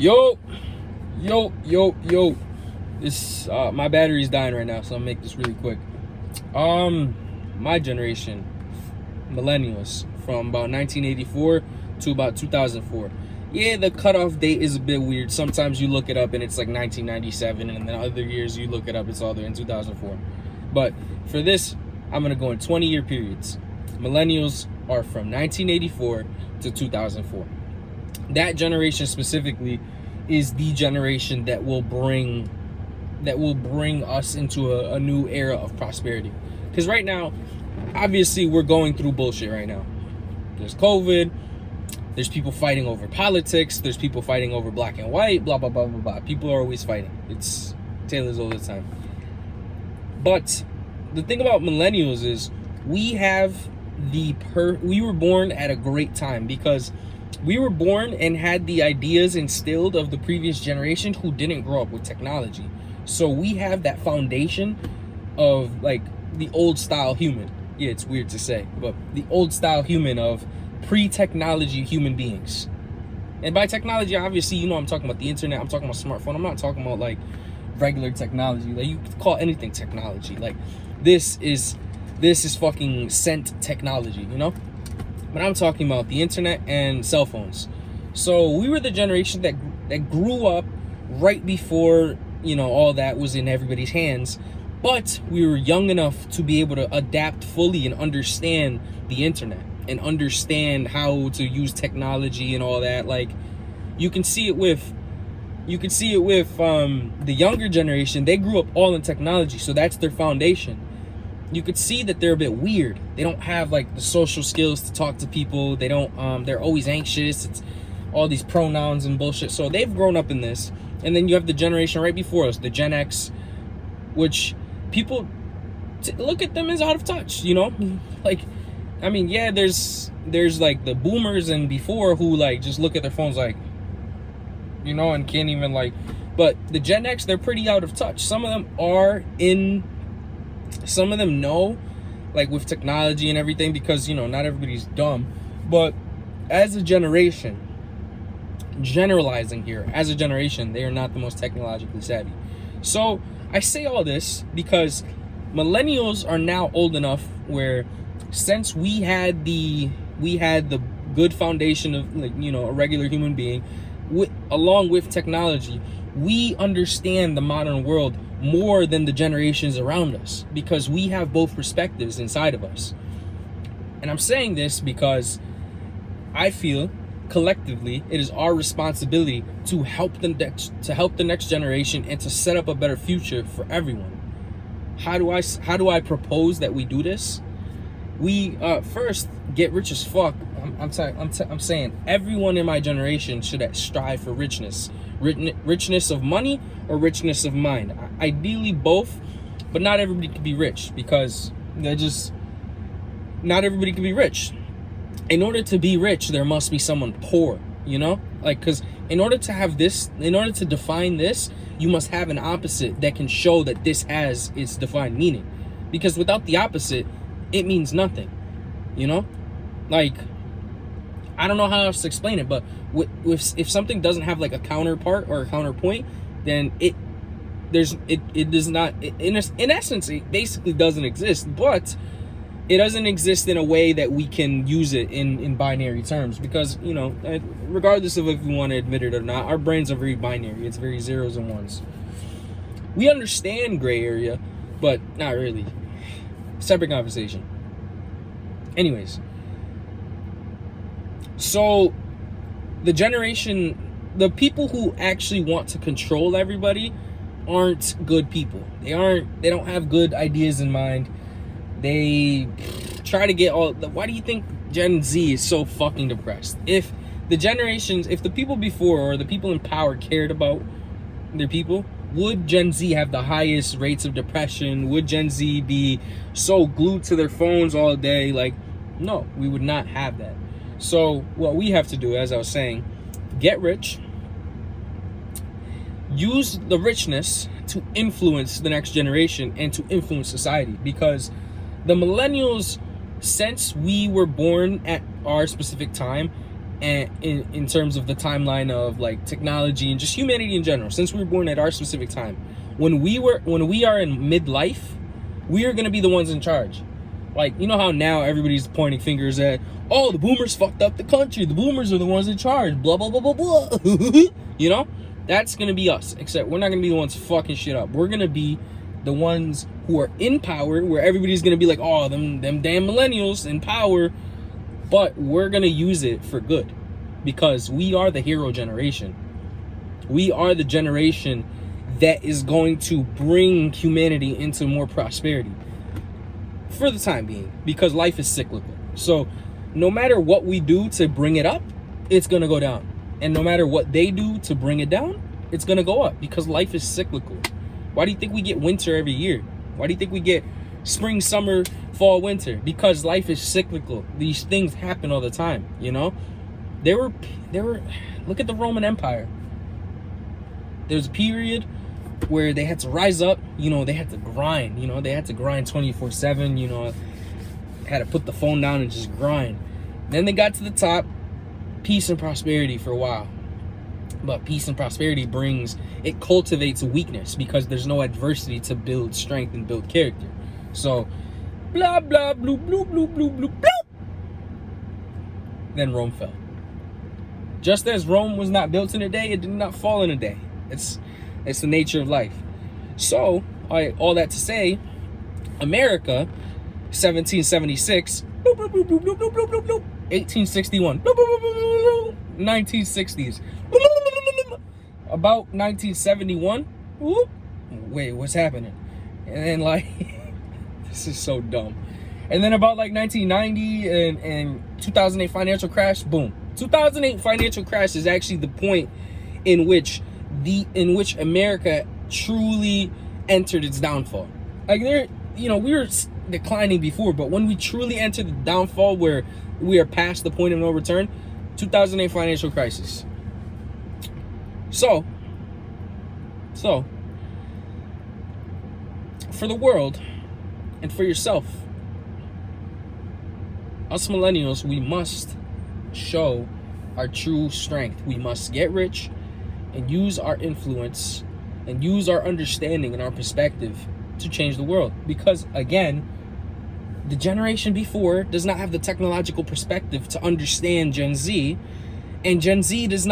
Yo, yo. This my battery's dying right now, so I'll make this really quick. My generation, Millennials, from about 1984 to about 2004. Yeah, the cutoff date is a bit weird. Sometimes you look it up and it's like 1997, and then other years you look it up, it's all there in 2004. But for this, I'm gonna go in 20-year periods. Millennials are from 1984 to 2004. That generation specifically is the generation that will bring us into a new era of prosperity. Because right now, obviously, we're going through bullshit right now. There's COVID. There's people fighting over politics. There's people fighting over black and white. Blah blah blah blah blah. People are always fighting. It's Taylor's all the time. But the thing about millennials is we were born at a great time, because we were born and had the ideas instilled of the previous generation who didn't grow up with technology. So we have that foundation of like the old style human. Yeah, it's weird to say, but the old style human of pre-technology human beings. And by technology, obviously, you know, I'm talking about the internet. I'm talking about smartphone. I'm not talking about like regular technology. Like, you could call anything technology. Like, this is fucking sent technology, you know? But I'm talking about the internet and cell phones. So we were the generation that grew up right before, you know, all that was in everybody's hands. But we were young enough to be able to adapt fully and understand the internet and understand how to use technology and all that. Like, you can see it with the younger generation. They grew up all in technology, so that's their foundation. You could see that they're a bit weird. They don't have like the social skills to talk to people. They don't, they're always anxious. It's all these pronouns and bullshit. So they've grown up in this. And then you have the generation right before us, the Gen X, which people look at them as out of touch, you know? Like, I mean, yeah, there's like the boomers and before who like just look at their phones like, you know, and can't even like, but the Gen X, they're pretty out of touch. Some of them know, like, with technology and everything, because, you know, not everybody's dumb. But as a generation, generalizing here, as a generation, they are not the most technologically savvy. So I say all this because millennials are now old enough where, since we had the good foundation of, like, you know, a regular human being, along with technology, we understand the modern world more than the generations around us, because we have both perspectives inside of us. And I'm saying this because I feel collectively it is our responsibility to help the next generation and to set up a better future for everyone. How do I propose that we do this? We first get rich as fuck. I'm saying everyone in my generation should strive for richness of money or richness of mind. Ideally both, but not everybody can be rich, because not everybody can be rich. In order to be rich, there must be someone poor, you know? Like, because in order to define this, you must have an opposite that can show that this has its defined meaning. Because without the opposite, it means nothing, you know? Like, I don't know how else to explain it, but if something doesn't have like a counterpart or a counterpoint, then it does not, in essence, it basically doesn't exist. But it doesn't exist in a way that we can use it in binary terms, because, you know, regardless of if we want to admit it or not, our brains are very binary. It's very zeros and ones. We understand gray area, but not really. Separate conversation. Anyways, so the people who actually want to control everybody aren't good people. They don't have good ideas in mind. They try to get why do you think Gen Z is so fucking depressed? If the people before, or the people in power, cared about their people, would Gen Z have the highest rates of depression? Would Gen Z be so glued to their phones all day? Like, no, we would not have that. So what we have to do, as I was saying, get rich, use the richness to influence the next generation and to influence society. Because the millennials, since we were born at our specific time, and in terms of the timeline of like technology and just humanity in general, since we were born at our specific time, when we are in midlife, we are going to be the ones in charge. Like, you know how now everybody's pointing fingers at, oh, the boomers fucked up the country, the boomers are the ones in charge, blah blah blah blah blah. You know, that's going to be us, except we're not going to be the ones fucking shit up. We're going to be the ones who are in power, where everybody's going to be like, oh, them damn millennials in power. But we're going to use it for good, because we are the hero generation. We are the generation that is going to bring humanity into more prosperity for the time being, because life is cyclical. So no matter what we do to bring it up, it's going to go down. And no matter what they do to bring it down, it's going to go up, because life is cyclical. Why do you think we get winter every year? Why do you think we get spring, summer, fall, winter? Because life is cyclical. These things happen all the time, you know? There were look at the Roman Empire. There's a period where they had to rise up, you know, they had to grind, you know, they had to grind 24/7, you know, had to put the phone down and just grind. Then they got to the top, peace and prosperity for a while. But peace and prosperity cultivates weakness, because there's no adversity to build strength and build character. So, blah, blah, blue, blue, blue, blue, blue, blue. Then Rome fell. Just as Rome was not built in a day, it did not fall in a day. It's the nature of life. So, all that to say, America, 1776, bloop, bloop, bloop, bloop, bloop, bloop, bloop, bloop, bloop, 1861, bloop, bloop, bloop, bloop, bloop, 1960s, bloop, bloop, bloop, bloop, about 1971, whoop, wait, what's happening? And then like, this is so dumb. And then about like 1990 and 2008 financial crash, boom. 2008 financial crash is actually the point in which America truly entered its downfall. Like, we were declining before, but when we truly entered the downfall, where we are past the point of no return, 2008 financial crisis. So for the world and for yourself, us millennials, we must show our true strength. We must get rich and use our influence and use our understanding and our perspective to change the world. Because again, the generation before does not have the technological perspective to understand Gen Z, and Gen Z does not